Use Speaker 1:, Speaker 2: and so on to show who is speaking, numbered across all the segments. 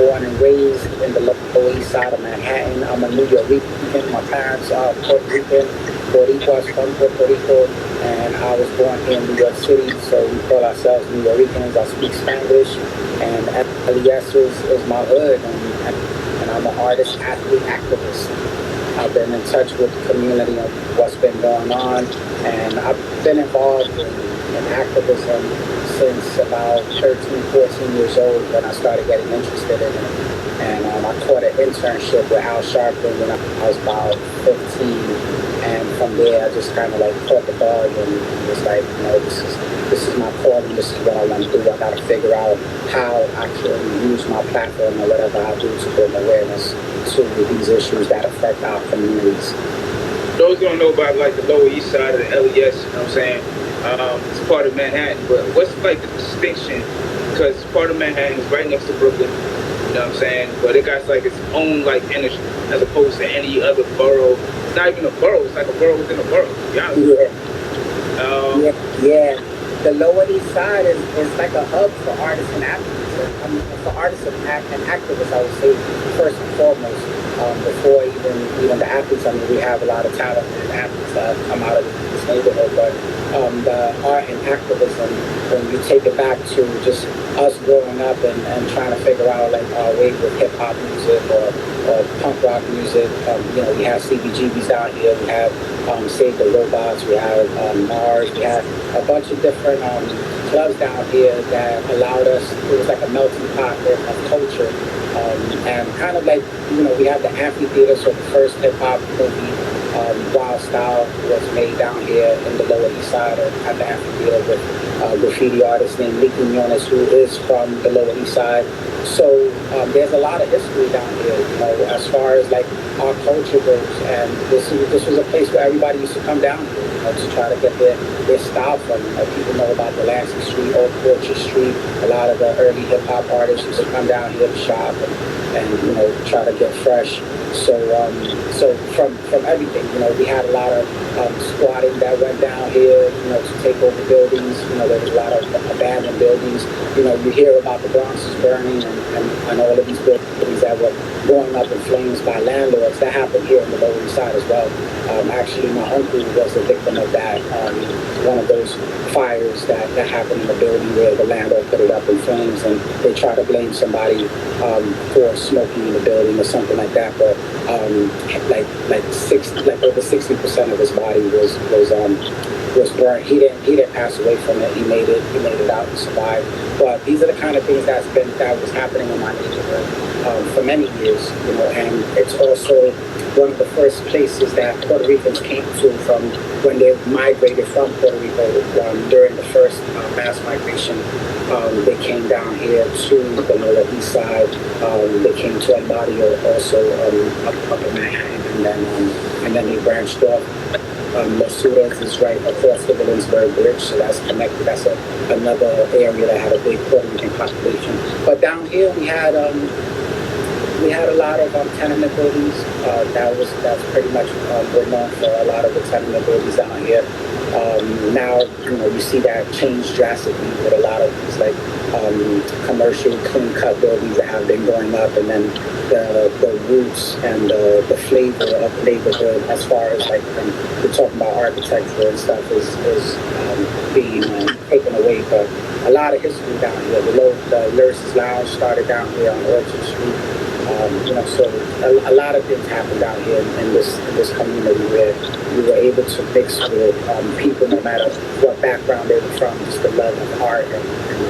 Speaker 1: born and raised in the Lower East Side of Manhattan. I'm a New Yorker. My parents are Puerto Rican, Boricuas from Puerto Rico, and I was born here in New York City, so we call ourselves New Yorkers. I speak Spanish, and LES is my hood, and I'm an artist, athlete, activist. I've been in touch with the community of what's been going on, and I've been involved in activism since about 13, 14 years old when I started getting interested in it. And I caught an internship with Al Sharpton when I was about 15. And from there, I just kind of like caught the bug and was like, this is my calling. This is what I want to do. I got to figure out how I can use my platform or whatever I do to bring awareness to these issues that affect our communities.
Speaker 2: Those don't know about like the Lower East Side of the LES, you know what I'm saying? It's part of Manhattan, but what's like the distinction? Because part of Manhattan is right next to Brooklyn, you know what I'm saying? But it got like its own like energy as opposed to any other borough. It's not even a borough, it's like a borough within a borough, to be honest.
Speaker 1: Yeah. The Lower East Side is like a hub for artists and activists. For artists and activists, I would say first and foremost. Before even the athletes, I mean, we have a lot of talented athletes that come out of this neighborhood, but the art and activism, when you take it back to just us growing up and trying to figure out like our way with hip hop music or punk rock music, we have CBGBs down here, we have Save the Robots, we have Mars, we have a bunch of different clubs down here that allowed us, it was like a melting pot of culture. And kind of like, we have the amphitheater, so the first hip-hop movie, Wild Style, was made down here in the Lower East Side at the amphitheater with a graffiti artist named Lee Quinones, who is from the Lower East Side. So there's a lot of history down here, as far as like our culture goes. And this was a place where everybody used to come down here, to try to get their style from. People know about Delancey Street, Old Orchard Street. A lot of the early hip hop artists used to come down here to shop and try to get fresh. So from everything, we had a lot of squatting that went down here, to take over buildings. There was a lot of abandoned buildings. You hear about the Bronx is burning and all of these buildings that were going up in flames by landlords. That happened here in the Lower East Side as well. Actually, my uncle was a victim of that. One of those fires that happened in the building where the landlord put it up in flames, and they try to blame somebody for smoking in the building or something like that. But over 60% of his body was burnt. He didn't pass away from it. He made it out and survived. But these are the kind of things that was happening in my neighborhood for many years, and it's also one of the first places that Puerto Ricans came to from when they migrated from Puerto Rico during the first mass migration. They came down here to the Lower East Side. They came to El Barrio also up in Manhattan, and then they branched off. Los Sudas is right across the Williamsburg Bridge, so that's connected. That's another area that had a big Puerto Rican population. But down here we had a lot of tenement buildings. That's pretty much we're known for a lot of the tenement buildings down here. Now you see that change drastically with a lot of these like commercial clean cut buildings that have been going up, and then the roots and the flavor of the neighborhood, as far as like we're talking about architecture and stuff, is being taken away. But a lot of history down here. The Lyricist Lounge started down here on Orchard Street. So a lot of things happened down here in this community where we were able to mix with people no matter what background they were from, just the love of art and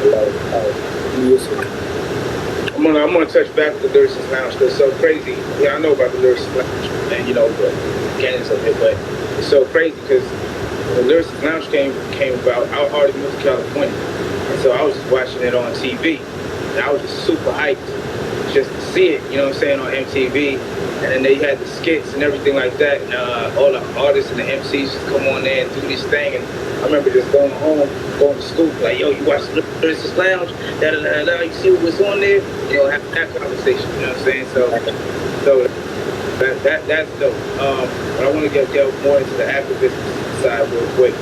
Speaker 1: the love of music.
Speaker 2: I'm gonna touch back with the Lyricist Lounge because it's so crazy. Yeah, I know about the Lyricist Lounge and the mechanics of it, but it's so crazy because the Lyricist Lounge came about. I already moved to California, and so I was just watching it on TV, and I was just super hyped just to see it, on MTV. And then they had the skits and everything like that, and all the artists and the MCs just come on there and do this thing. And I remember just going to school, like, yo, you watch the Lyricist Lounge, you see what's on there, have that conversation, you know what I'm saying? So that's dope. But I want to get more into the activism side real quick.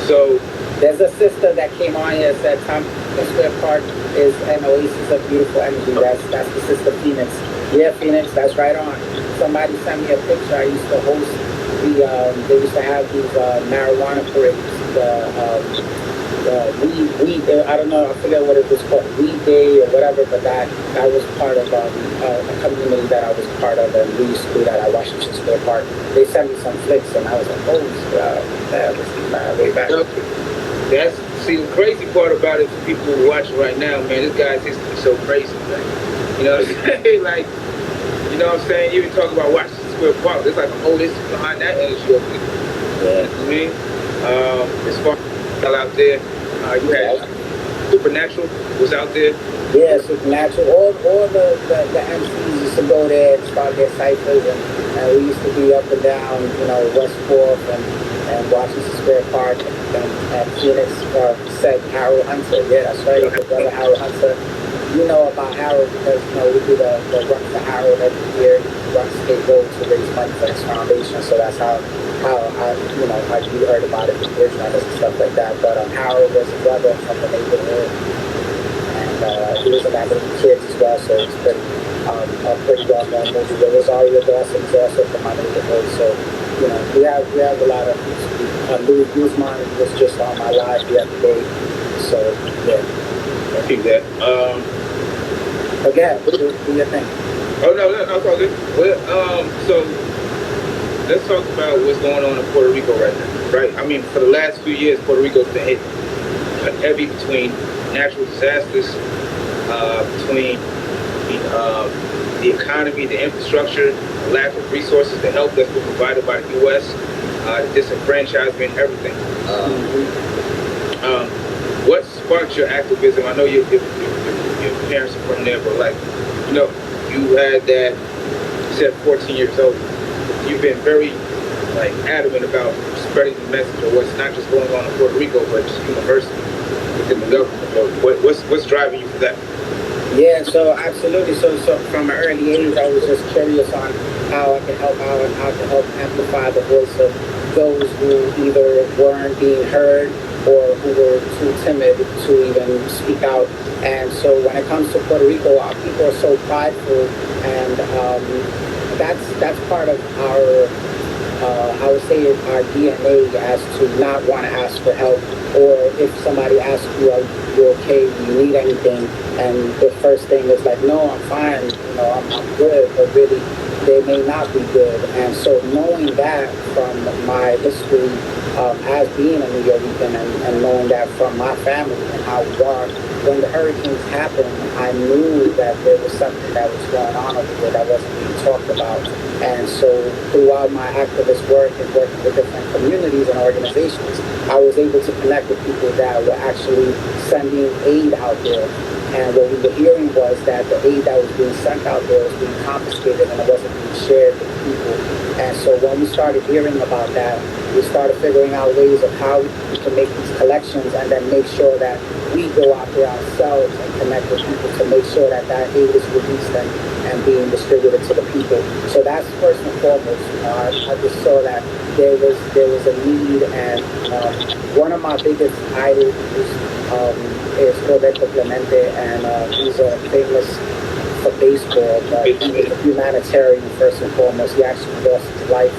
Speaker 2: So
Speaker 1: There's a sister that came on here and said Tompkins Square Park is an oasis of beautiful energy. That's the sister Phoenix. Yeah, Phoenix, that's right on. Somebody sent me a picture. I used to host they used to have these marijuana parades. I don't know, I forget what it was called, Weed Day or whatever, but that was part of a community that I was part of, and we used to do that at Washington Square Park. They sent me some flicks, and I was like, oh, that was way back.
Speaker 2: That's, see, the crazy part about it for people who are watching right now, man, this guy's history is so crazy, man. You know what I'm saying? Like, you know what I'm saying? Even talking about Washington Square Park, there's like a whole history behind that energy over there. Yeah. You know what I mean? As far as out there, you had Supernatural was out there.
Speaker 1: Yeah, Supernatural. All the MCs used to go there and start their ciphers, and we used to be up and down, you know, West Fourth and Washington Square Park, and Phoenix said Harold Hunter. Yeah, that's right. The brother Harold Hunter. You know about Harold because, you know, we do the Run for Harold every year. He runs State Road to raise money for his foundation. So that's how you heard about it, the bridge runners and stuff like that. But Harold was a brother from the neighborhood, and he was in that movie Kids as well. So it's been a pretty well-known movie. There was Aria Dawson's also from my neighborhood. So, you know, we have a lot of Louis Guzman was just on my live the other day. So yeah,
Speaker 2: I keep that.
Speaker 1: But yeah, do your thing.
Speaker 2: Oh no, that's all good. Well, so let's talk about what's going on in Puerto Rico right now. Right? I mean, for the last few years, Puerto Rico's been hit heavy between natural disasters, between the economy, the infrastructure, the lack of resources, the help that's been provided by the U.S., the disenfranchisement, everything. What sparked your activism? I know your parents are from there, but like, you know, you had that, you said 14 years old. You've been very like adamant about spreading the message of what's not just going on in Puerto Rico, but just universally within the government. What's driving you for that?
Speaker 1: Yeah, so absolutely. So from an early age, I was just curious on how I can help out and how to help amplify the voice of those who either weren't being heard or who were too timid to even speak out. And so when it comes to Puerto Rico, our people are so prideful, and that's part of our, I would say, our DNA as to not want to ask for help, or if somebody asks you, are you okay, do you need anything, and the first thing is like, no, I'm fine, you know, I'm good, but really they may not be good. And so knowing that from my history as being a New Yorker, and knowing that from my family and how we are, when the hurricanes happened, I knew that there was something that was going on over there that wasn't being talked about. And so throughout my activist work and working with different communities and organizations, I was able to connect with people that were actually sending aid out there. And what we were hearing was that the aid that was being sent out there was being confiscated and it wasn't being shared with people. And so when we started hearing about that, we started figuring out ways of how we can make these collections and then make sure that we go out there ourselves and connect with people to make sure that that aid is released and being distributed to the people. So that's first and foremost. I just saw that there was a need, and one of my biggest idols is Roberto Clemente, and he's famous for baseball, but he was a humanitarian first and foremost. He actually lost his life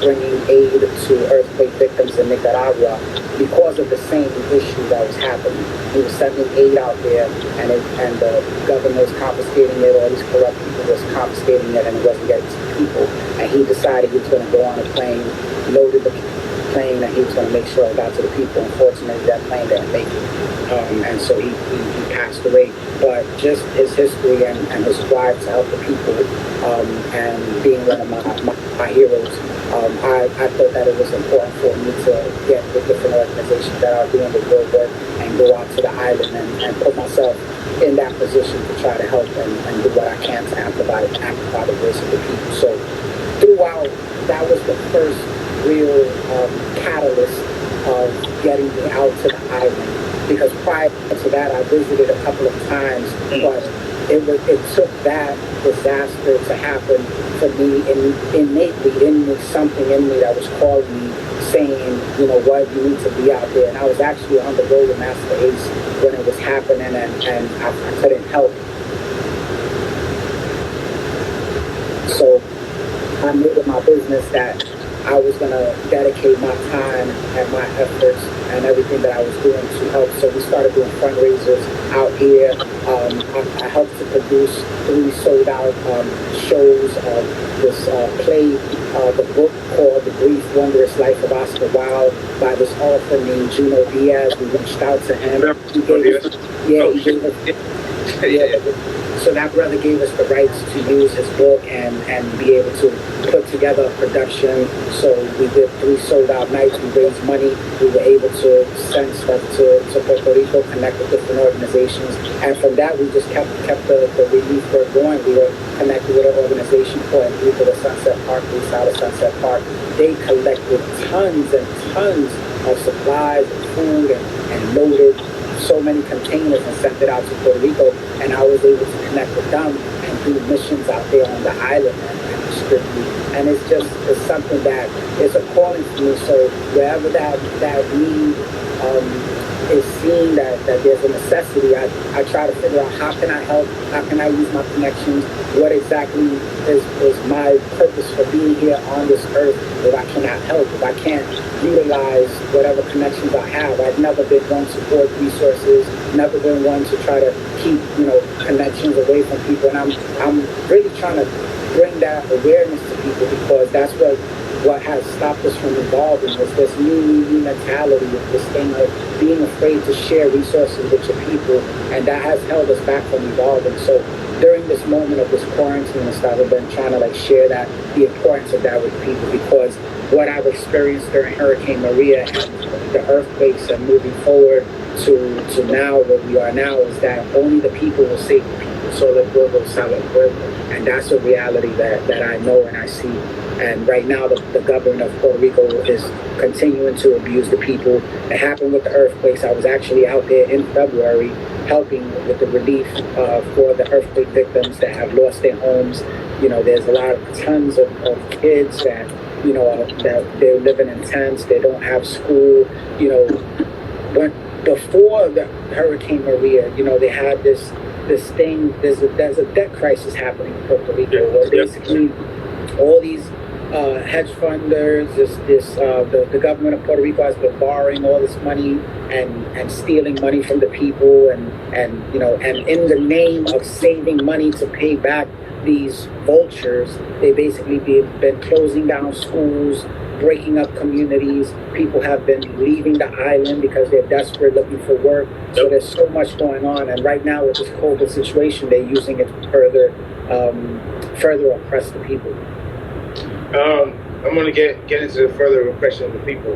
Speaker 1: bringing aid to earthquake victims in Nicaragua because of the same issue that was happening. He was sending aid out there, and the government was confiscating it, or these corrupt people was confiscating it, and it wasn't getting to the people. And he decided he was going to go on a plane, loaded the plane, and he was going to make sure it got to the people. Unfortunately, that plane didn't make it, and so he passed away. But just his history and his drive to help the people, and being one of my heroes, I thought that it was important for me to get with different organizations that are doing the good work and go out to the island and put myself in that position to try to help and do what I can to amplify the voice of the people. So throughout, that was the first real catalyst of getting me out to the island. Because prior to that, I visited a couple of times, but it took that disaster to happen for me, and innately in me, something in me that was calling me, saying, you know what, you need to be out there. And I was actually on the road with Master Ace when it was happening, and I couldn't help. So I made it my business that I was going to dedicate my time and my efforts and everything that I was doing to help. So we started doing fundraisers out here. I helped to produce 3 sold out shows of this play, the book called The Brief Wondrous Life of Oscar Wilde by this author named Juno Diaz. We reached out to him. He gave us, he gave us, so that brother gave us the rights to use his book and be able to put together a production. So we did 3 sold out nights. We raised money. We were able to send stuff to Puerto Rico, connect with different organizations. And from that, we just kept the relief work going. We were connected with an organization called People of Sunset Park, based out of Sunset Park. They collected tons and tons of supplies and food and loaded so many containers and sent it out to Puerto Rico, and I was able to connect with them and do missions out there on the island and distribute. And it's something that is a calling for me. So wherever that need is seen, that there's a necessity, I try to figure out how can I help, how can I use my connections, what exactly is my purpose for being here on this earth if I cannot help, if I can't utilize whatever connections I have. I've never been one to hoard resources, never been one to try to keep, connections away from people. And I'm really trying to bring that awareness to people, because that's what has stopped us from evolving, is this new mentality of this thing of being afraid to share resources with your people, and that has held us back from evolving. So during this moment of this quarantine and stuff, I've been trying to share that, the importance of that with people, because what I've experienced during Hurricane Maria and the earthquakes and moving forward to now where we are now is that only the people will save the people. So let pueblo salve pueblo. And that's a reality that I know and I see. And right now, the government of Puerto Rico is continuing to abuse the people. It happened with the earthquakes. I was actually out there in February helping with the relief for the earthquake victims that have lost their homes. There's tons of kids that, that they're living in tents. They don't have school. When before the Hurricane Maria, they had this thing. There's a debt crisis happening in Puerto Rico, where basically all these hedge funders, the government of Puerto Rico has been borrowing all this money and stealing money from the people, and in the name of saving money to pay back these vultures, they basically been closing down schools, breaking up communities. People have been leaving the island because they're desperate, looking for work. So there's so much going on, and right now with this COVID situation, they're using it to further oppress the people.
Speaker 2: I'm going to get into the further repression of the people.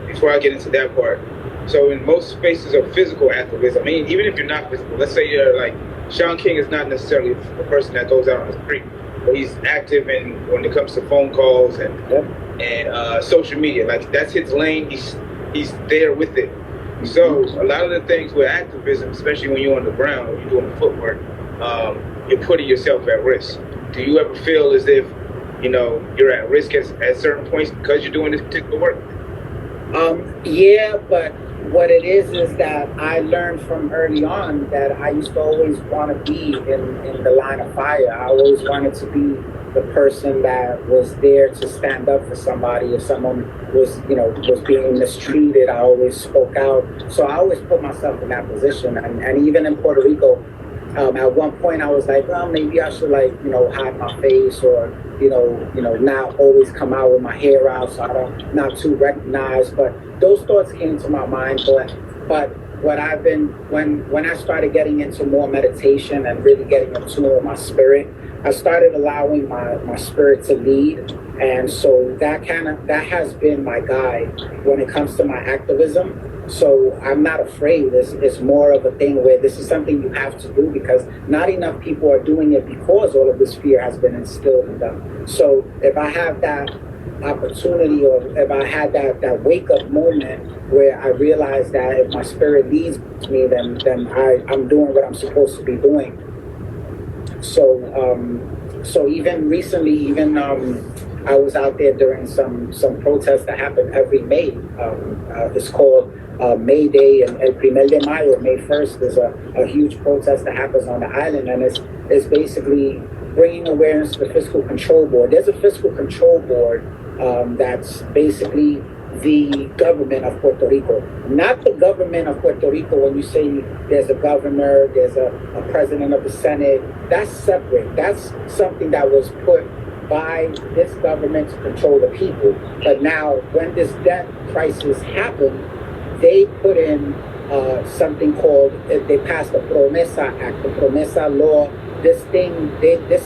Speaker 2: Before I get into that part, so in most spaces of physical activism, even if you're not physical, let's say you're like, Sean King is not necessarily a person that goes out on the street, but he's active when it comes to phone calls and social media. Like, that's his lane. He's there with it. So a lot of the things with activism, especially when you're on the ground, when you're doing the footwork, you're putting yourself at risk. Do you ever feel as if, you're at risk at certain points because you're doing this particular work?
Speaker 1: Yeah, but what it is that I learned from early on that I used to always want to be in the line of fire. I always wanted to be the person that was there to stand up for somebody. If someone was being mistreated, I always spoke out. So I always put myself in that position. And even in Puerto Rico, at one point I was like, well, maybe I should hide my face, or not always come out with my hair out so I don't not too recognized. But those thoughts came to my mind. But what I've been when I started getting into more meditation and really getting in tune with my spirit, I started allowing my spirit to lead. And so that has been my guide when it comes to my activism. So I'm not afraid. It's more of a thing where this is something you have to do, because not enough people are doing it because all of this fear has been instilled in them. So if I have that opportunity, or if I had that wake up moment where I realized that if my spirit leads me, then I'm doing what I'm supposed to be doing. So even recently, I was out there during some protests that happen every May. It's called May Day, and El Primer de Mayo, May 1st, is a huge protest that happens on the island, and it's basically bringing awareness to the Fiscal Control Board. There's a Fiscal Control Board that's basically the government of Puerto Rico, not the government of Puerto Rico. When you say there's a governor, there's a president of the Senate, that's separate. That's something that was put by this government to control the people. But now, when this debt crisis happened, they put in something called, they passed the Promesa Act, the Promesa Law. This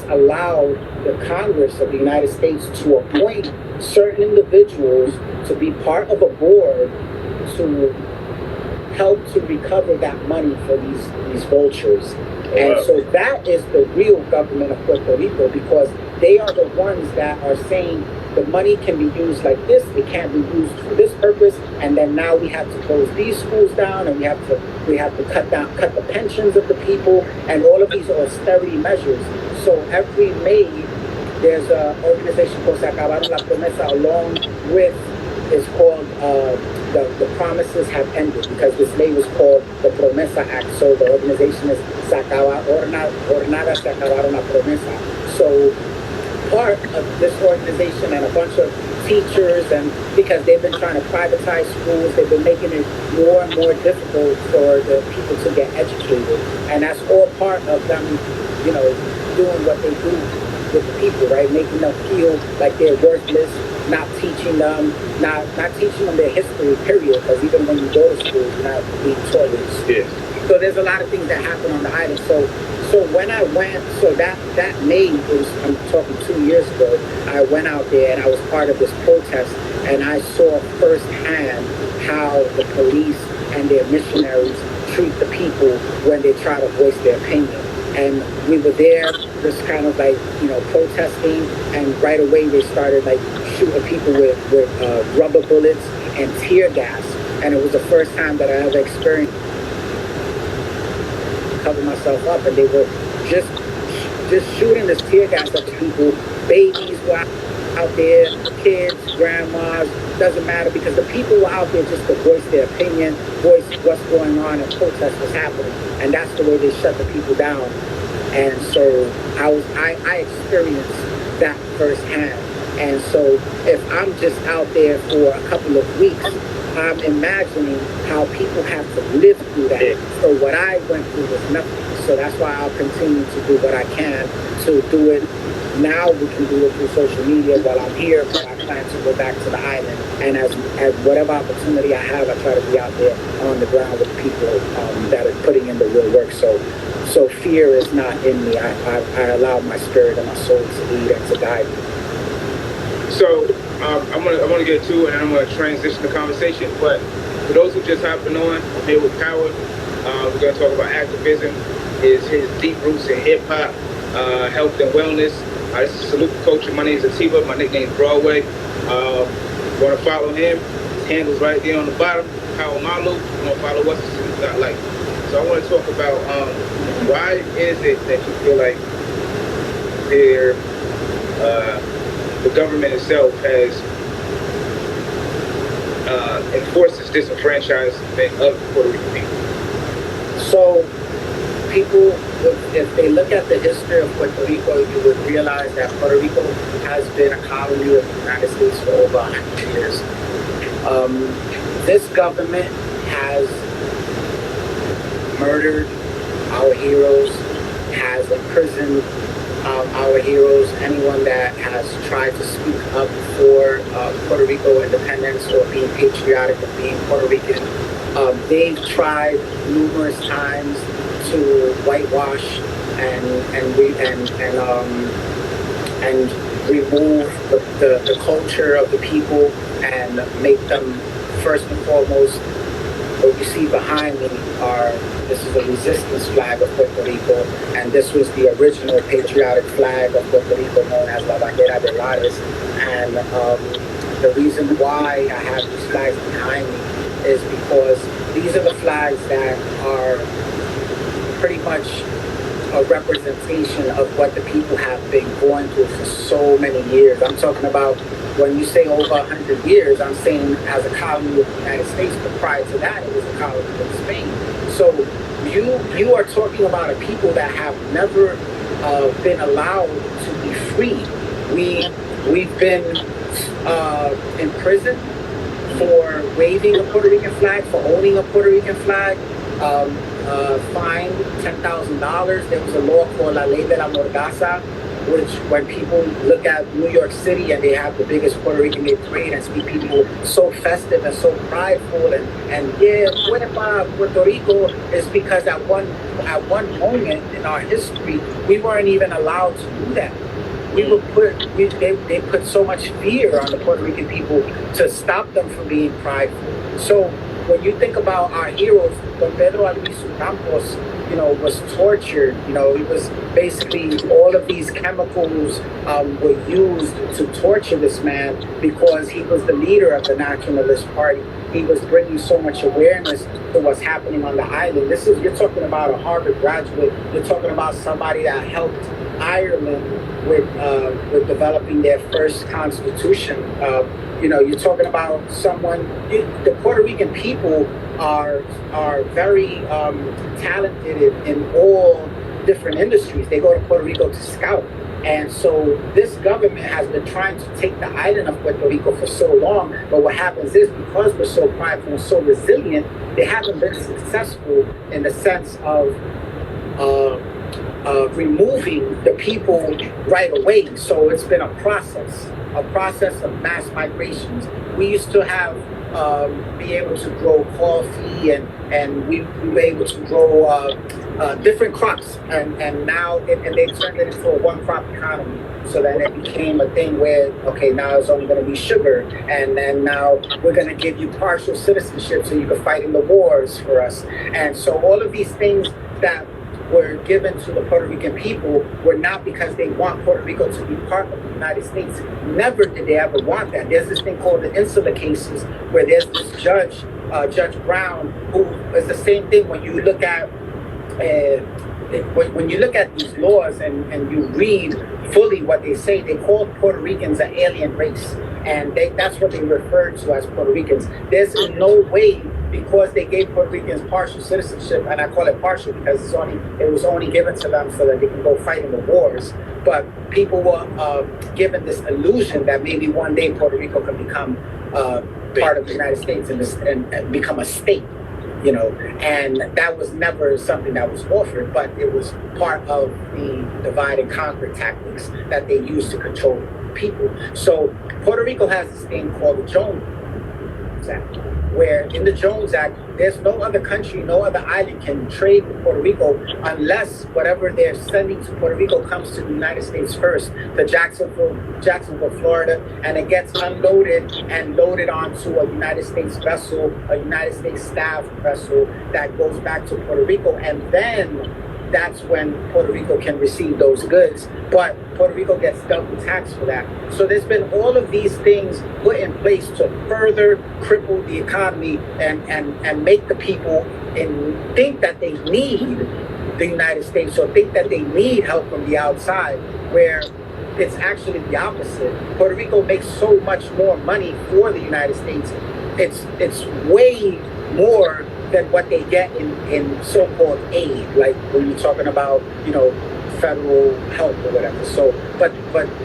Speaker 1: allowed the Congress of the United States to appoint certain individuals to be part of a board to help to recover that money for these vultures. And so that is the real government of Puerto Rico, because they are the ones that are saying the money can be used like this, it can't be used for this purpose, and then now we have to close these schools down, and we have to cut the pensions of the people, and all of these austerity measures. So every May there's an organization called Se Acabaron la Promesa, along with, it's called the promises have ended, because this lay was called the Promesa Act. So the organization is Jornada Se Acabaron la Promesa. So part of this organization and a bunch of teachers, and because they've been trying to privatize schools, they've been making it more and more difficult for the people to get educated, and that's all part of them, doing what they do with the people, right? Making them feel like they're worthless, not teaching them their history, period, because even when you go to school, you're not being taught this. Yeah. So there's a lot of things that happen on the island. So when I went, so that May, I'm talking 2 years ago, I went out there and I was part of this protest, and I saw firsthand how the police and their missionaries treat the people when they try to voice their opinion. And we were there just kind of like, protesting, and right away they started like shooting people with rubber bullets and tear gas. And it was the first time that I ever experienced cover myself up, and they were just shooting this tear gas at people. Babies were out there, kids, grandmas, doesn't matter, because the people were out there just to voice their opinion, voice what's going on, and protest what's happening. And that's the way they shut the people down. And so I experienced that firsthand. And so if I'm just out there for a couple of weeks, I'm imagining how people have to live through that. So what I went through was nothing. So that's why I'll continue to do what I can to do it. Now we can do it through social media while I'm here, but I plan to go back to the island. And as whatever opportunity I have, I try to be out there on the ground with people that are putting in the real work. So fear is not in me. I allow my spirit and my soul to lead and to guide me.
Speaker 2: So I'm gonna get to it, and I'm gonna transition the conversation. But for those who just hopping on, I'm here with Power. We're gonna talk about activism, his deep roots in hip hop, health and wellness. This is Salute the Culture. My name is Atiba. My nickname is Broadway. Want to follow him? His handle's right there on the bottom. Power Malu. You want to follow us? It's not like. So I want to talk about why is it that you feel like the government itself has enforces disenfranchisement of Puerto Rican people?
Speaker 1: So people, if they look at the history of Puerto Rico, you would realize that Puerto Rico has been a colony of the United States for over 100 years. This government has murdered our heroes, has imprisoned our heroes, anyone that has tried to speak up for Puerto Rico independence or being patriotic of being Puerto Rican. They've tried numerous times to whitewash and remove the culture of the people and make them, first and foremost, what you see behind me this is a resistance flag of Puerto Rico, and this was the original patriotic flag of Puerto Rico known as La Bandera de Lares. And the reason why I have these flags behind me is because these are the flags that are pretty much a representation of what the people have been going through for so many years. I'm talking about, when you say over 100 years, I'm saying as a colony of the United States, but prior to that, it was a colony of Spain. So you are talking about a people that have never been allowed to be free. We've been in prison for waving a Puerto Rican flag, for owning a Puerto Rican flag, fined $10,000. There was a law called La Ley de la Mordaza, which when people look at New York City and they have the biggest Puerto Rican Day parade and see people so festive and so prideful and yeah, Puerto Rico, is because at one moment in our history, we weren't even allowed to do that. They put so much fear on the Puerto Rican people to stop them from being prideful. So when you think about our heroes, Don Pedro Albizu Campos, was tortured. It was basically all of these chemicals were used to torture this man because he was the leader of the Nationalist Party. He was bringing so much awareness to what's happening on the island. You're talking about a Harvard graduate. You're talking about somebody that helped Ireland with developing their first constitution. You're talking about someone. The Puerto Rican people are very talented in all different industries. They go to Puerto Rico to scout. And so this government has been trying to take the island of Puerto Rico for so long, but what happens is, because we're so prideful and so resilient, they haven't been successful in the sense of removing the people right away. So it's been a process of mass migrations. We used to have be able to grow coffee and we were able to grow different crops, and now they turned it into a one crop economy, so that it became a thing where, okay, now it's only going to be sugar, and then now we're going to give you partial citizenship so you can fight in the wars for us. And so all of these things that were given to the Puerto Rican people were not because they want Puerto Rico to be part of the United States. Never did they ever want that. There's this thing called the Insular cases, where there's this judge, Judge Brown, who is the same thing. When you look at when you look at these laws and you read fully what they say, they call Puerto Ricans an alien race, and that's what they refer to as Puerto Ricans. There's no way, because they gave Puerto Ricans partial citizenship, and I call it partial because it was only given to them so that they can go fight in the wars. But people were given this illusion that maybe one day Puerto Rico can become part of the United States and become a state. And that was never something that was offered, but it was part of the divide and conquer tactics that they used to control people. So Puerto Rico has this thing called the Jones Act, where in the Jones Act, there's no other country, no other island can trade with Puerto Rico unless whatever they're sending to Puerto Rico comes to the United States first, to Jacksonville, Florida, and it gets unloaded and loaded onto a United States vessel, a United States staff vessel that goes back to Puerto Rico, and then that's when Puerto Rico can receive those goods. But Puerto Rico gets double taxed for that. So there's been all of these things put in place to further cripple the economy and make the people think that they need the United States, or think that they need help from the outside, where it's actually the opposite. Puerto Rico makes so much more money for the United States. It's way more than what they get in so-called aid, like when you're talking about, federal help or whatever. So, but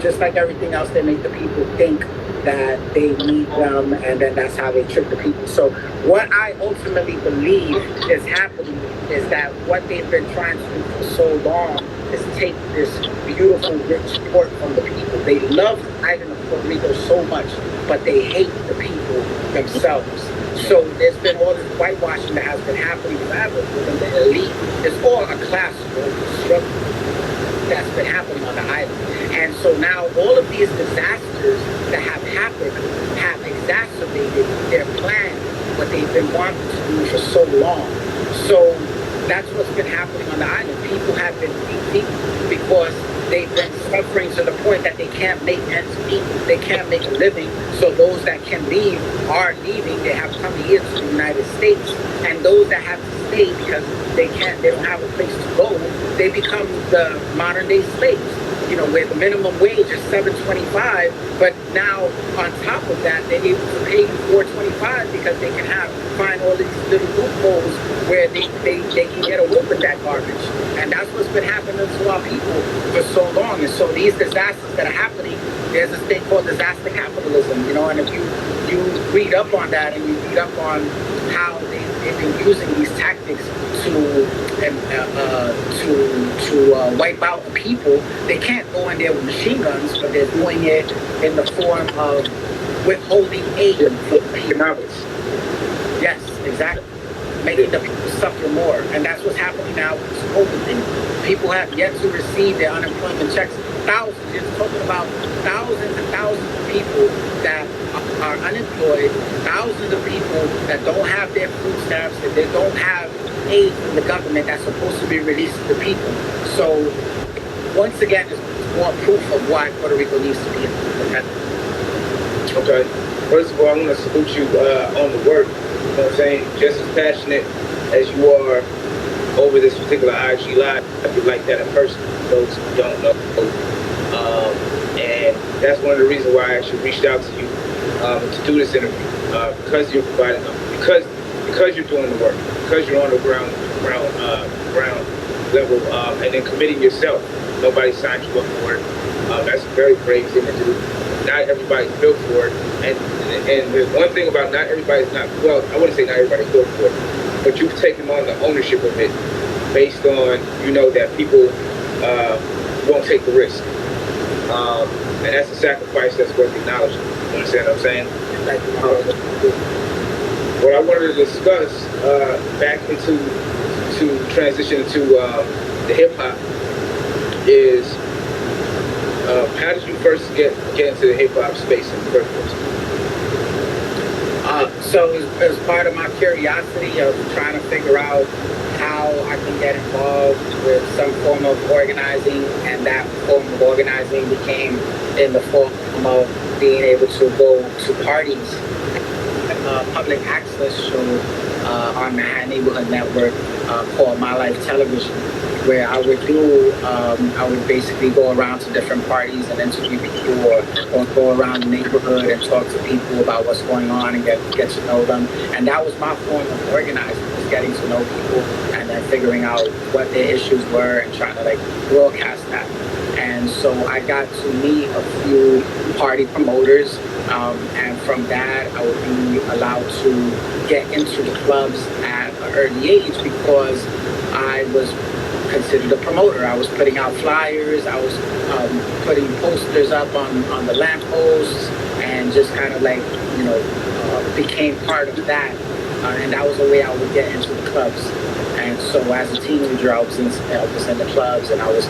Speaker 1: just like everything else, they make the people think that they need them, and then that's how they trick the people. So what I ultimately believe is happening is that what they've been trying to do for so long is take this beautiful, rich port from the people. They love the island of Puerto Rico so much, but they hate the people themselves. So there's been all this whitewashing that has been happening forever within the elite. It's all a class struggle that's been happening on the island. And so now all of these disasters that have happened have exacerbated their plan, what they've been wanting to do for so long. So that's what's been happening on the island. People have been beaten because they've been suffering to the point that they can't make ends meet. They can't make a living. So those that can leave are leaving. They have come here to the United States, and those that have to stay because they don't have a place to go, they become the modern day slaves. You know, where the minimum wage is $7.25, but now on top of that, they're able to pay you $4.25 because they can find all these little loopholes where they can get away with that garbage. And that's what's been happening to our people for so long. And so these disasters that are happening, there's this thing called disaster capitalism, you know, and if you read up on that and you read up on how they've been using these tactics to wipe out the people. They can't go in there with machine guns, but they're doing it in the form of withholding aid for economics. Yes, exactly. Making the people suffer more. And that's what's happening now with this COVID thing. People have yet to receive their unemployment checks. Thousands, you're talking about thousands and thousands of people that are unemployed, thousands of people that don't have their food stamps, that they don't have aid from the government that's supposed to be released to the people. So once again, it's more proof of why Puerto Rico needs to be independent.
Speaker 2: Okay. First of all, I want to salute you on the work. You know what I'm saying? Just as passionate as you are over this particular IG Live. I feel like that in person, those who don't know. And that's one of the reasons why I actually reached out to you to do this interview. Because you're providing, because you're doing the work, because you're on the ground level, and then committing yourself. Nobody signed you up for it. That's a very brave thing to do. Not everybody's built for it. And there's one thing about not everybody's not, well, I wouldn't say not everybody's built for it, but you've taken on the ownership of it based on, you know, that people won't take the risk. And that's a sacrifice that's worth acknowledging. You understand what I'm saying? What I wanted to discuss back into transition into the hip hop is how did you first get into the hip hop space in the first place?
Speaker 1: So as part of my curiosity of trying to figure out how I can get involved with some form of organizing, and that form of organizing became in the form of being able to go to parties, public access show on the High Neighborhood Network called My Life Television, where I would basically go around to different parties and interview people, or go around the neighborhood and talk to people about what's going on and get to know them. And that was my form of organizing, was getting to know people and then figuring out what their issues were and trying to like broadcast that. And so I got to meet a few party promoters, and from that I would be allowed to get into the clubs at an early age because I was considered a promoter. I was putting out flyers, I was putting posters up on the lampposts, and just kind of like, you know, became part of that. And that was the way I would get into the clubs. And so as a teenager, I was in the clubs, and I was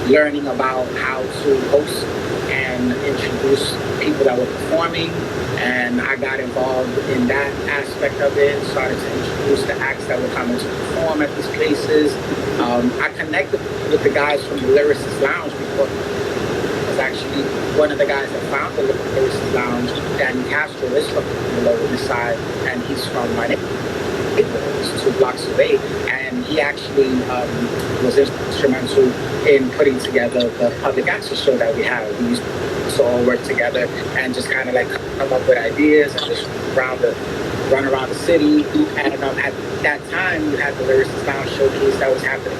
Speaker 1: learning about how to host and introduce people that were performing. And I got involved in that aspect of it, started to introduce the acts that were coming to perform at these places. I connected with the guys from the Lyricist Lounge because I was actually one of the guys that founded the Lyricist Lounge. Danny Castro is from the Lower East Side, and he's from my neighborhood. It's 2 blocks away, and he actually was instrumental in putting together the public access show that we have. We used to all work together and just kind of like come up with ideas and just run around the city. And at that time, you had the Lyricist Lounge showcase that was happening,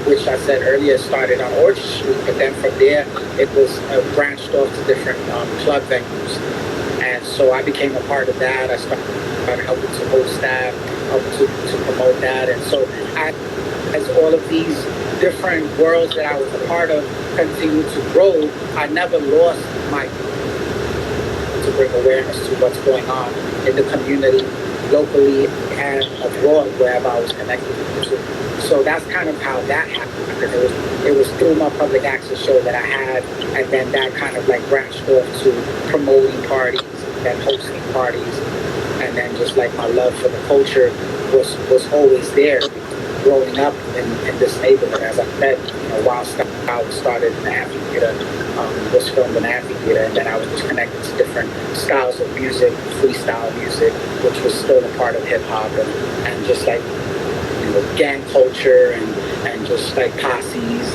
Speaker 1: which I said earlier started on Orchard Street, but then from there it was branched off to different club venues. And so I became a part of that. I started helping to host that, helping to promote that. And so as all of these different worlds that I was a part of continued to grow, I never lost my to bring awareness to what's going on in the community, locally and abroad, wherever I was connected to. So that's kind of how that happened. It was through my public access show that I had, and then that kind of like branched off to promoting parties and hosting parties, and then just like my love for the culture was always there. growing up in this neighborhood. As I said, while I was started in the amphitheater, was filmed in the amphitheater, and then I was connected to different styles of music, freestyle music, which was still a part of hip hop, and just like gang culture and just like posses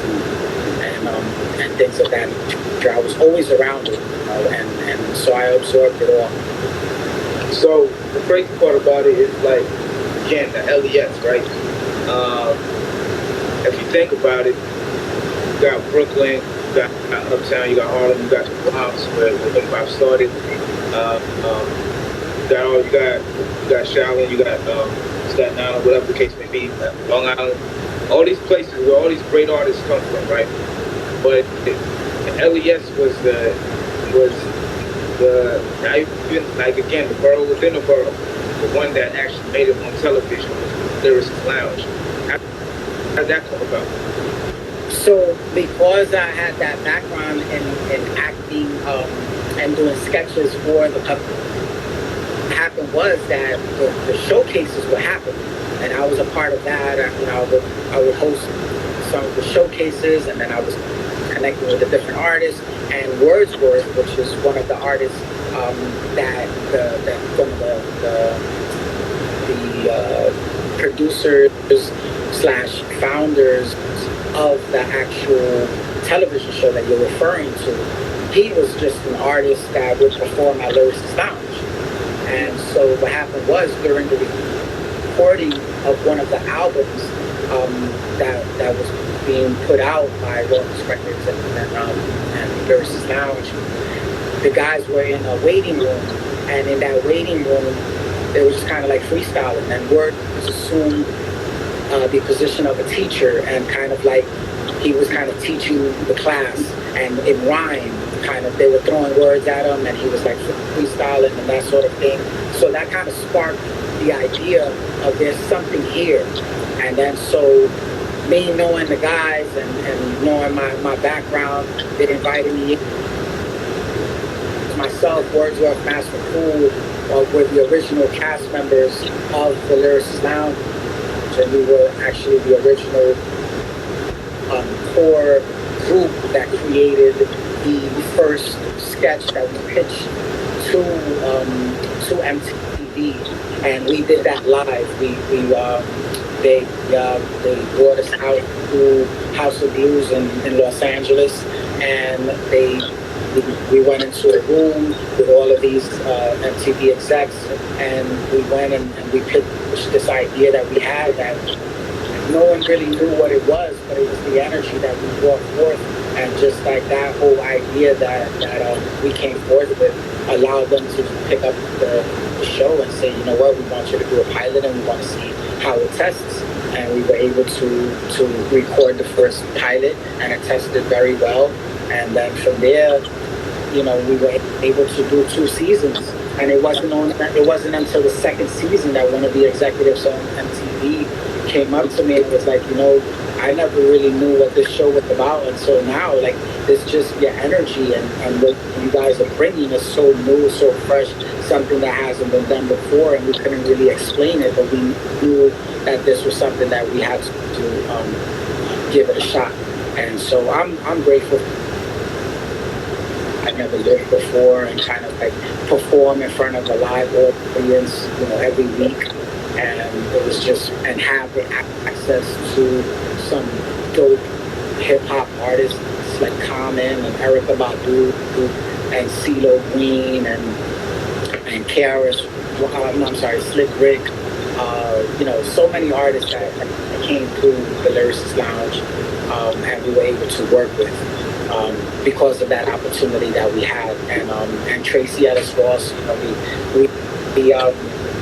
Speaker 1: and things of that nature. I was always around it, and so I absorbed it all.
Speaker 2: So the crazy part about it is like, again, the LES, right? If you think about it, you got Brooklyn, you got Uptown, you got Harlem, you got the Bronx where hip hop started. You got Shaolin, you got Staten Island, whatever the case may be, Long Island, all these places where all these great artists come from, right? But the LES was the not even, like, again, the borough within the borough, the one that actually made it on television was Lyricist Lounge. How did that come about?
Speaker 1: So because I had that background in acting and doing sketches for the public, what happened was that the showcases would happen, and I was a part of that. I would host some of the showcases, and then I was connecting with the different artists. And Wordsworth, which is one of the artists that one of the producers / founders of the actual television show that you're referring to, he was just an artist that would perform at Lyricist Lounge. And so what happened was, during the recording of one of the albums that was being put out by Lyricist Records and Lyricist Lounge, the guys were in a waiting room, and in that waiting room, they were just kind of like freestyling, and Word was assumed the position of a teacher, and kind of like he was kind of teaching the class, and in rhyme, kind of, they were throwing words at him, and he was like freestyling and that sort of thing. So that kind of sparked the idea of there's something here. And then so me knowing the guys and knowing my background, they invited me in. Myself, Wordsworth, Master Cool, were the original cast members of the Lyricist Lounge, and we were actually the original core group that created the first sketch that we pitched to MTV, and we did that live. They brought us out to House of Blues in Los Angeles, and we went into a room with all of these MTV execs, and we went and we pitched this idea that we had, that no one really knew what it was, but it was the energy that we brought forth, and just like that whole idea that we came forth with allowed them to pick up the show and say, you know what, we want you to do a pilot, and we want to see how it tests. And we were able to record the first pilot, and it tested very well. And then from there, we were able to do 2 seasons. And it wasn't until the second season that one of the executives on MTV came up to me and was like, I never really knew what this show was about until now. Like, it's just your energy and what you guys are bringing is so new, so fresh, something that hasn't been done before, and we couldn't really explain it, but we knew that this was something that we had to give it a shot. And so I'm grateful. I never lived before, and kind of like perform in front of a live audience, every week. And it was just, and have the access to some dope hip-hop artists like Common and Erykah Badu and CeeLo Green and Karis, Slick Rick, so many artists that came through the Lyricist Lounge, and we were able to work with because of that opportunity that we had. And Tracy Ellis Ross,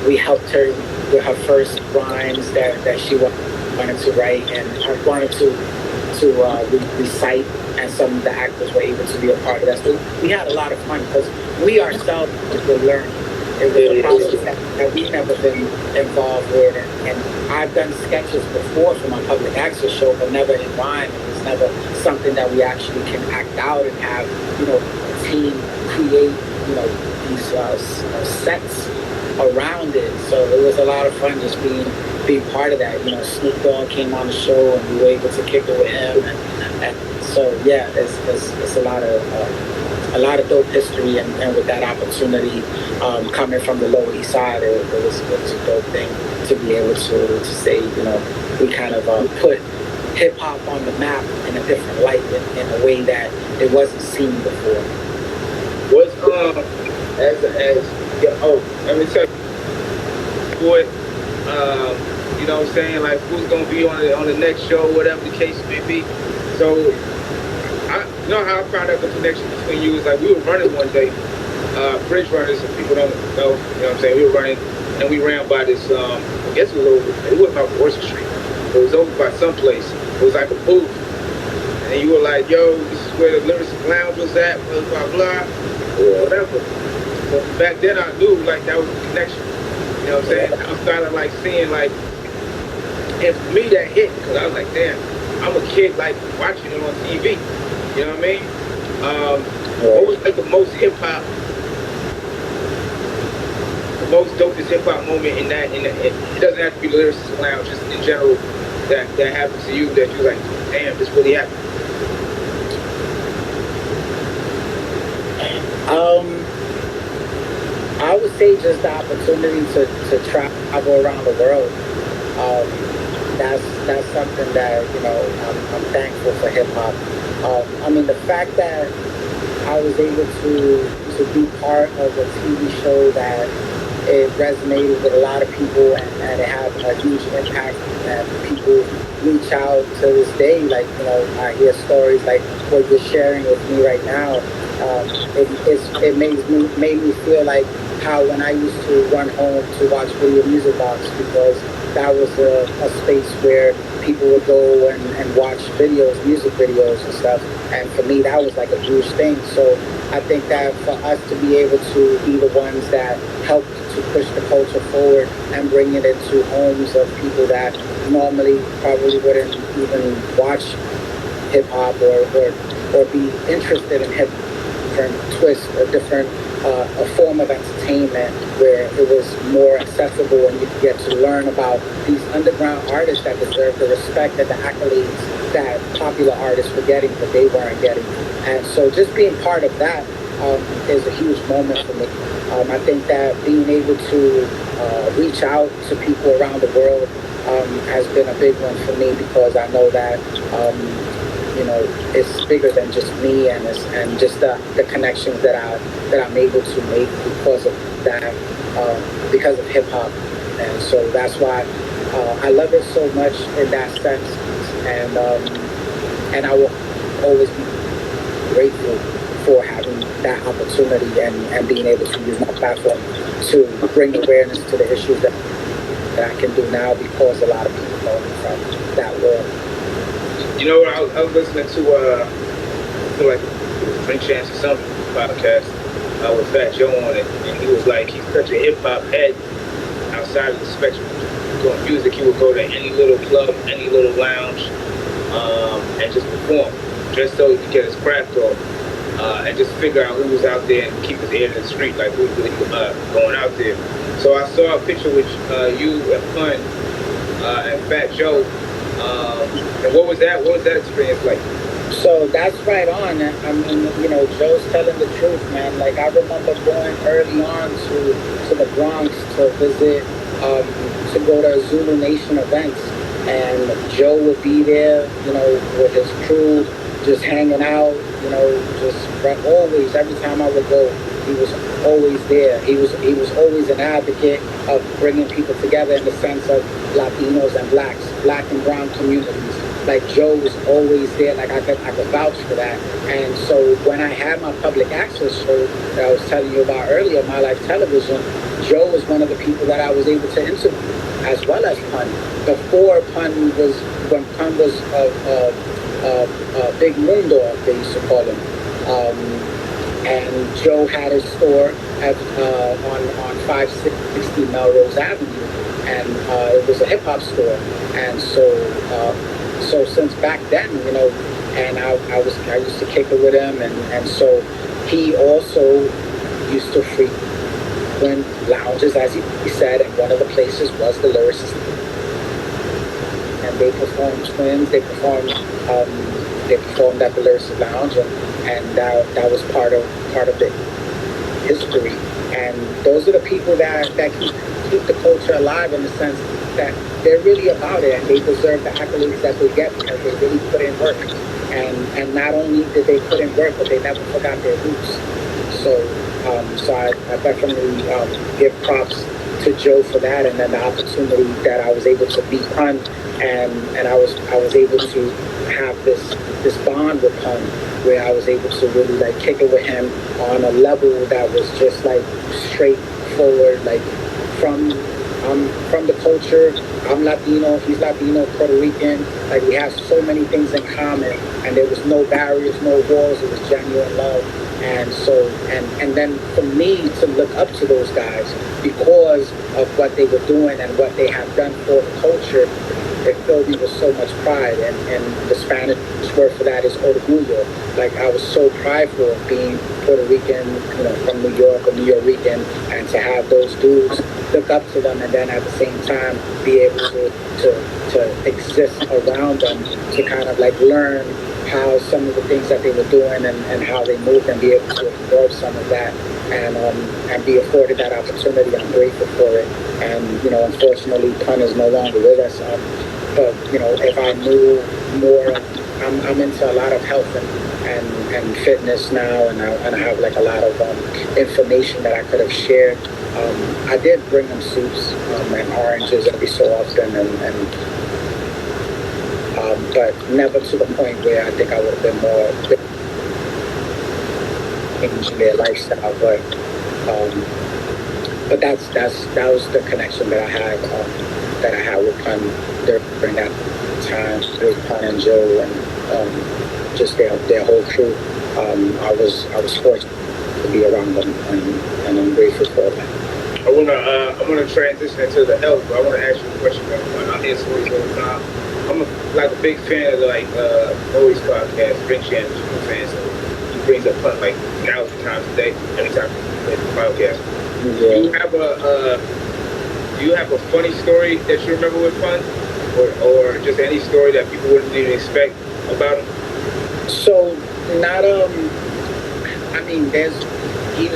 Speaker 1: we helped her with her first rhymes that she wanted to write, and I wanted to recite, and some of the actors were able to be a part of that. So we had a lot of fun because we ourselves were learning. It was a process that we've never been involved with, and I've done sketches before for my public access show, but never in rhyme. It was never something that we actually can act out and have, a team create, these sets around it. So it was a lot of fun just being being part of that. You know, Snoop Dogg came on the show, and we were able to kick it with him, and so yeah, it's a lot of dope history, and with that opportunity coming from the Lower East Side, it was a dope thing to be able to say, you know, we kind of put hip hop on the map in a different light, in a way that it wasn't seen before.
Speaker 2: What's yeah, oh, let me tell you, boy, you know what I'm saying, like who's gonna be on the next show, whatever the case may be. So you know how I found out the connection between you is like we were running one day, bridge runners, and people don't know, you know what I'm saying, we were running and we ran by this, I guess it wasn't off Orchard Street, it was over by someplace, it was like a booth, and you were like, yo, this is where the Lyricist Lounge was at, blah, blah, blah, or whatever. So back then I knew like that was the connection, you know what I'm saying, I started like seeing like, and for me that hit, because I was like, damn, I'm a kid like watching it on TV, you know what I mean? What was like the most hip hop, the most dopest hip hop moment in that? It doesn't have to be the Lyricist Lounge, just in general that happened to you that you're like, damn, this really happened.
Speaker 1: I would say just the opportunity to travel around the world. That's something that, you know, I'm thankful for hip hop. I mean, the fact that I was able to be part of a TV show that it resonated with a lot of people, and it had a huge impact, and people reach out to this day. Like, you know, I hear stories like what you're sharing with me right now. It made me feel like how when I used to run home to watch Video Music Box, because that was a space where people would go and watch videos, music videos and stuff. And for me, that was like a huge thing. So I think that for us to be able to be the ones that helped to push the culture forward and bring it into homes of people that normally probably wouldn't even watch hip hop or be interested in hip hop, different twist, a different a form of entertainment where it was more accessible, and you could get to learn about these underground artists that deserve the respect and the accolades that popular artists were getting, but they weren't getting. And so just being part of that is a huge moment for me. I think that being able to reach out to people around the world has been a big one for me, because I know that you know, it's bigger than just me, and just the connections that I'm able to make because of that, because of hip hop. And so that's why I love it so much in that sense, and I will always be grateful for having that opportunity and being able to use my platform to bring awareness to the issues that I can do now, because a lot of people know me from that world.
Speaker 2: You know what? I was listening to I feel like it was Drink Chance or something podcast with Fat Joe on it, and he was like, he's such a hip hop head outside of the spectrum doing music. He would go to any little club, any little lounge, and just perform, just so he could get his craft off, and just figure out who was out there and keep his ear to the street, like who's really going out there. So I saw a picture with you and Pun and Fat Joe. And what was that experience like?
Speaker 1: So that's right on. I mean, you know, Joe's telling the truth, man. Like, I remember going early on to the Bronx to visit, to go to Zulu Nation events, and Joe would be there, you know, with his crew, just hanging out, you know, just always, every time I would go, he was always there. He was always an advocate of bringing people together in the sense of Latinos and blacks, black and brown communities. Like, Joe was always there. Like, I could vouch for that. And so when I had my public access show that I was telling you about earlier, My Life Television, Joe was one of the people that I was able to interview, as well as Pun. Before when Pun was Big Moondog, they used to call him. And Joe had his store on 560 Melrose Avenue, and it was a hip hop store. And so since back then, you know, and I used to kick it with him, and so he also used to frequent lounges, as he said, and one of the places was the Lyricist and they performed Twins. They performed at the Lyricist Lounge, and that was part of the history. And those are the people that keep the culture alive, in the sense that they're really about it, and they deserve the accolades that they get because they really put in work. And not only did they put in work, but they never forgot their roots. So I definitely give props to Joe for that, and then the opportunity that I was able to meet Pun, and I was able to have this bond with Pun, where I was able to really like kick it with him on a level that was just like straightforward, like from the culture. I'm Latino, he's Latino, Puerto Rican. Like, we have so many things in common, and there was no barriers, no walls. It was genuine love. And so, and then for me to look up to those guys because of what they were doing and what they have done for the culture, it filled me with so much pride. And the Spanish word for that is orgullo. Like, I was so prideful of being Puerto Rican, from New York, or New York-Rican, and to have those dudes look up to them, and then at the same time be able to exist around them, to kind of like learn how some of the things that they were doing and how they moved, and be able to absorb some of that, and be afforded that opportunity. I'm grateful for it. And unfortunately, Pun is no longer with us. But if I knew more, I'm into a lot of health and fitness now, and I have like a lot of information that I could have shared. I did bring them soups and oranges every so often, but never to the point where I think I would have been more in their lifestyle. But that was the connection that I had with Pun during that time, with Pun and Joe, and just their whole crew. I was fortunate to be around them, and I'm grateful for that.
Speaker 2: I wanna transition into the health, but I wanna ask you a question about Pun. I hear stories all the time. I'm a big fan of Noe's podcast, Drink Champions. You know what I'm saying? So he brings up Pun like 1,000 times a day, anytime he plays the podcast.
Speaker 1: Yeah.
Speaker 2: Do you have a funny story that you remember with Pun, or just any story that people wouldn't even expect about him?
Speaker 1: So not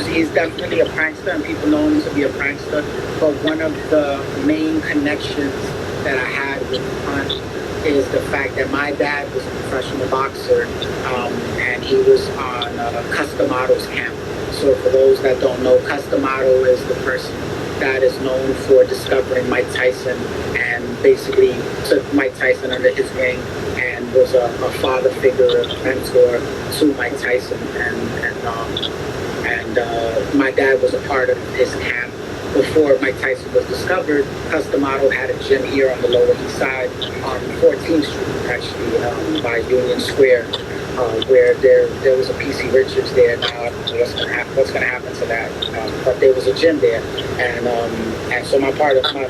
Speaker 1: he's definitely a prankster, and people know him to be a prankster. But one of the main connections that I had with Pun is the fact that my dad was a professional boxer, and he was on Customado's camp. So for those that don't know, Customado is the person that is known for discovering Mike Tyson, and basically took Mike Tyson under his wing, and was a father figure, a mentor to Mike Tyson. And my dad was a part of his camp. Before Mike Tyson was discovered, Customado had a gym here on the Lower East Side, on 14th Street, actually, by Union Square, where there was a PC Richards there. Now, what's going to happen to that? But there was a gym there, and so my dad was part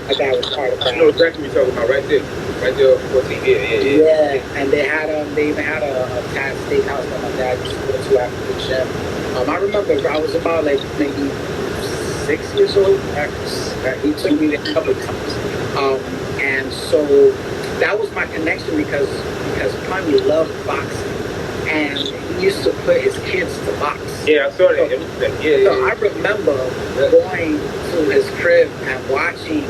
Speaker 1: of that.
Speaker 2: I know exactly what you're talking about, right there on 14th. Yeah.
Speaker 1: And they even had a Taz Steakhouse that my dad used to go to after the gym. I remember I was about like maybe 6 years old. He took me there a couple of times, and so that was my connection because Pun loved boxing, and he used to put his kids to box.
Speaker 2: Yeah, I saw that.
Speaker 1: So I remember going to his crib and watching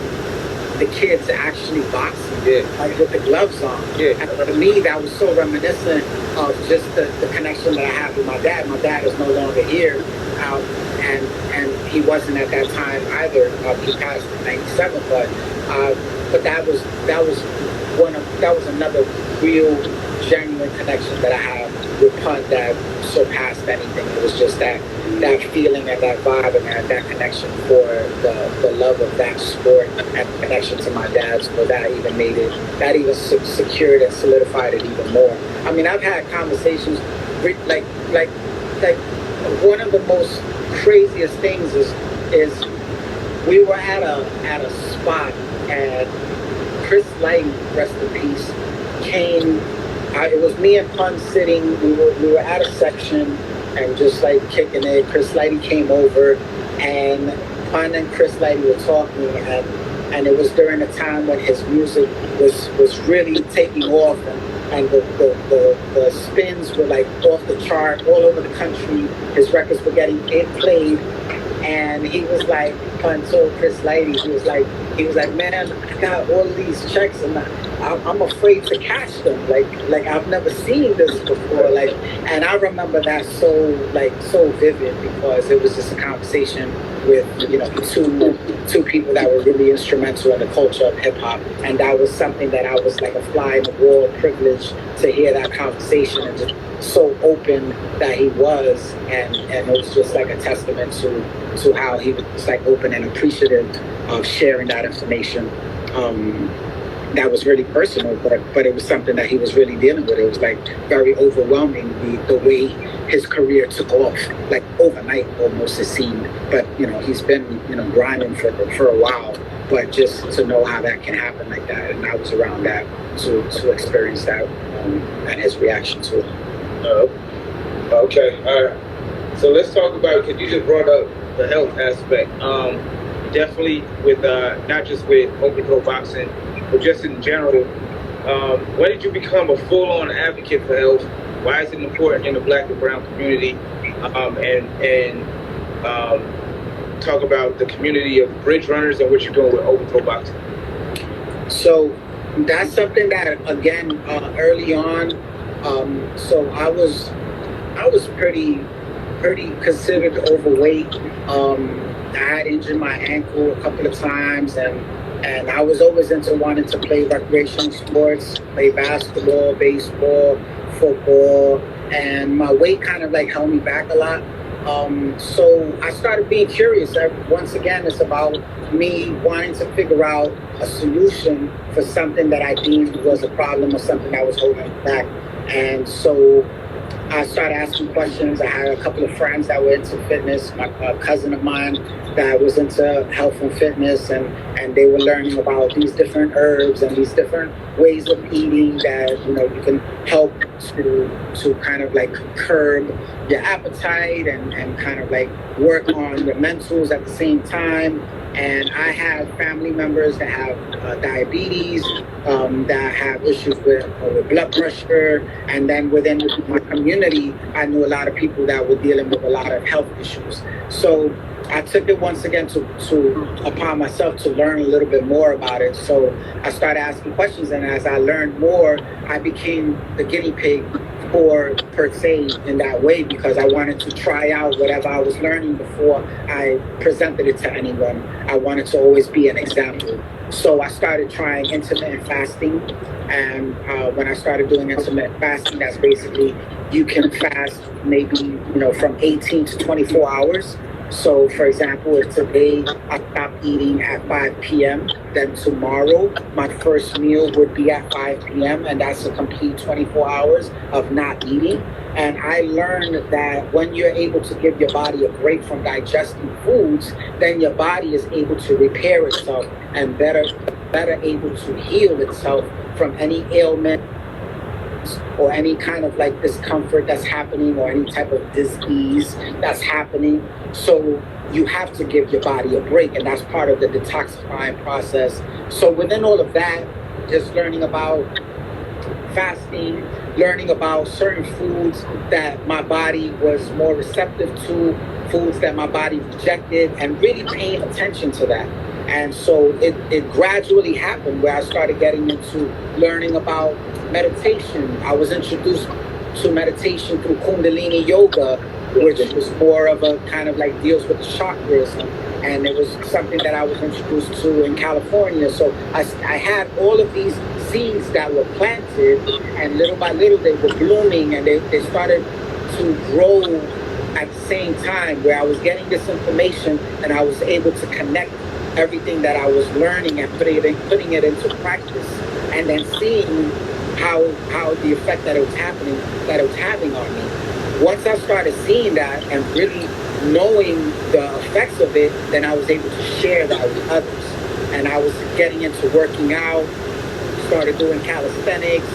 Speaker 1: the kids actually boxing, like with the gloves on.
Speaker 2: Yeah.
Speaker 1: And for me, that was so reminiscent of just the connection that I have with my dad. My dad is no longer here, and he wasn't at that time either. He passed in '97, but that was another real genuine connection that I have with Pun that surpassed anything. It was just that feeling and that vibe and that connection for the love of that sport, and connection to my dad. So that even secured and solidified it even more. I mean, I've had conversations like one of the most craziest things is we were at a spot, and Chris Lighty, rest in peace, came. It was me and Pun sitting. We were at a section and just like kicking it. Chris Lighty came over, and Pun and Chris Lighty were talking, and it was during a time when his music was really taking off, and the spins were like off the chart all over the country. His records were getting played, and he was like, until Chris Lighty, he was like, man, I got all of these checks, and I'm afraid to cash them. Like I've never seen this before. Like, and I remember that so vivid, because it was just a conversation with two people that were really instrumental in the culture of hip hop, and that was something that I was like a fly in the wall privilege to hear that conversation, and just so open that he was, and it was just like a testament to how he was like open and appreciative of sharing that information. That was really personal, but it was something that he was really dealing with. It was like very overwhelming, the way his career took off, like overnight almost, it seemed. But he's been grinding for a while. But just to know how that can happen like that, and I was around that to experience that, and his reaction to it.
Speaker 2: Okay, all right. So let's talk about, because you just brought up the health aspect. Definitely with not just with open toe boxing, but just in general. When did you become a full-on advocate for health? Why is it important in the Black and Brown community? And talk about the community of bridge runners and what you're doing with open toe boxing.
Speaker 1: So that's something that, again, early on. So I was pretty considered overweight. I had injured my ankle a couple of times, and I was always into wanting to play recreational sports, play basketball, baseball, football, and my weight kind of like held me back a lot. So I started being curious. Once again, it's about me wanting to figure out a solution for something that I deemed was a problem or something that was holding me back. And so I started asking questions. I had a couple of friends that were into fitness, my cousin of mine that was into health and fitness, and they were learning about these different herbs and these different ways of eating that you can help to kind of like curb your appetite and kind of like work on your mentals at the same time. And I have family members that have diabetes, that have issues with blood pressure. And then within my community, I knew a lot of people that were dealing with a lot of health issues. So I took it once again upon myself to learn a little bit more about it. So I started asking questions, and as I learned more, I became the guinea pig per se in that way, because I wanted to try out whatever I was learning before I presented it to anyone. I wanted to always be an example. So I started trying intermittent fasting, and when I started doing intermittent fasting, that's basically you can fast maybe from 18 to 24 hours. So, for example, if today I stop eating at 5 p.m., then tomorrow my first meal would be at 5 p.m., and that's a complete 24 hours of not eating. And I learned that when you're able to give your body a break from digesting foods, then your body is able to repair itself and better able to heal itself from any ailment or any kind of like discomfort that's happening, or any type of disease that's happening. So you have to give your body a break, and that's part of the detoxifying process. So within all of that, just learning about fasting, learning about certain foods that my body was more receptive to, foods that my body rejected, and really paying attention to that. And so it gradually happened where I started getting into learning about meditation. I was introduced to meditation through Kundalini Yoga, which was more of a kind of like deals with the chakras. And it was something that I was introduced to in California. So I had all of these seeds that were planted, and little by little they were blooming, and they started to grow at the same time, where I was getting this information and I was able to connect everything that I was learning and putting it into practice, and then seeing how the effect that it was having on me. Once I started seeing that and really knowing the effects of it, then I was able to share that with others. And I was getting into working out, started doing calisthenics,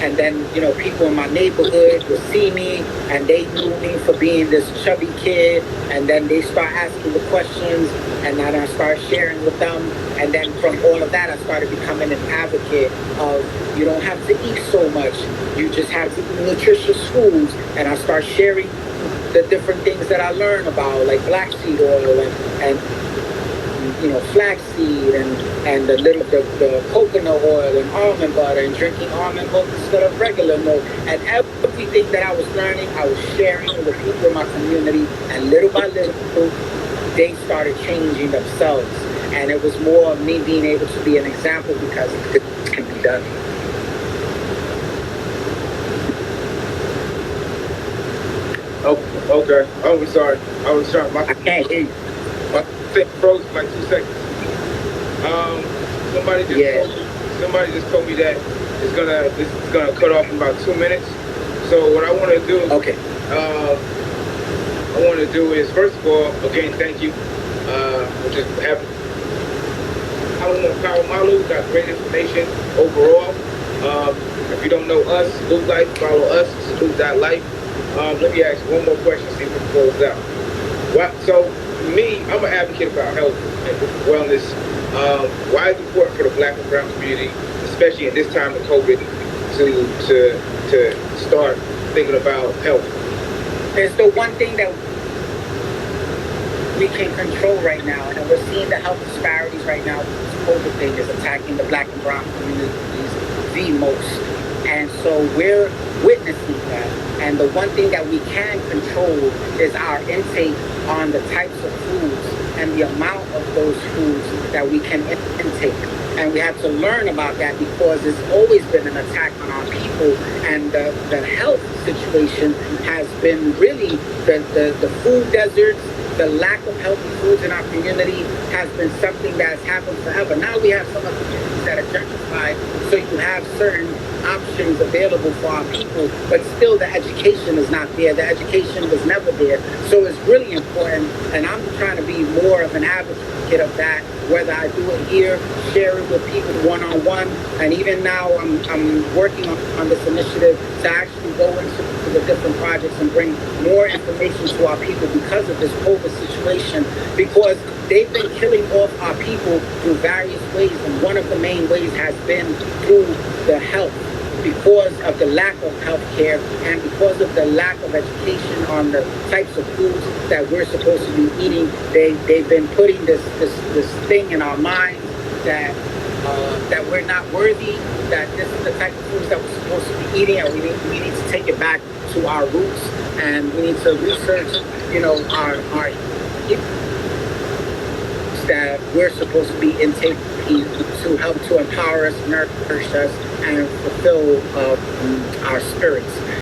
Speaker 1: And then, people in my neighborhood would see me and they knew me for being this chubby kid. And then they start asking the questions and then I start sharing with them. And then from all of that, I started becoming an advocate of you don't have to eat so much. You just have to eat nutritious foods. And I start sharing the different things that I learn about, like black seed oil and flaxseed and the coconut oil and almond butter and drinking almond milk instead of regular milk. And everything that I was learning, I was sharing with the people in my community. And little by little, they started changing themselves. And it was more of me being able to be an example because it can be done.
Speaker 2: Oh, okay. Oh, sorry. I was trying.
Speaker 1: I can't hear you.
Speaker 2: My thing froze for like 2 seconds. Somebody just told me that this is gonna cut off in about 2 minutes. So what I want to do,
Speaker 1: Okay.
Speaker 2: I want to do is first of all, again, thank you. Just have Power Malu got great information overall. If you don't know us, Salute Life, follow us, salute.life. Let me ask one more question, see if we can close out. So, me, I'm an advocate about health and wellness. Why is it important for the Black and Brown community, especially in this time of COVID, to start thinking about health?
Speaker 1: It's the one thing that we can control right now, and we're seeing the health disparities right now. This COVID thing is attacking the Black and Brown communities the most. And so we're witnessing that. And the one thing that we can control is our intake on the types of foods and the amount of those foods that we can intake. And we have to learn about that because there's always been an attack on our people. And the health situation has been really the food deserts. The lack of healthy foods in our community has been something that's happened forever. Now we have some of the communities that are gentrified, so you have certain options available for our people, but still the education is not there. The education was never there. So it's really important, and I'm trying to be more of an advocate of that, whether I do it here, share it with people one-on-one, and even now I'm working on this initiative to actually go into the different projects and bring more information to our people because of this COVID situation, because they've been killing off our people through various ways, and one of the main ways has been through the health, because of the lack of health care and because of the lack of education on the types of foods that we're supposed to be eating. They've been putting this thing in our minds that we're not worthy, that this is the type of foods that we're supposed to be eating, and we need to take it back to our roots, and we need to research, our that we're supposed to be intaking to help to empower us, nourish us, and fulfill our spirits.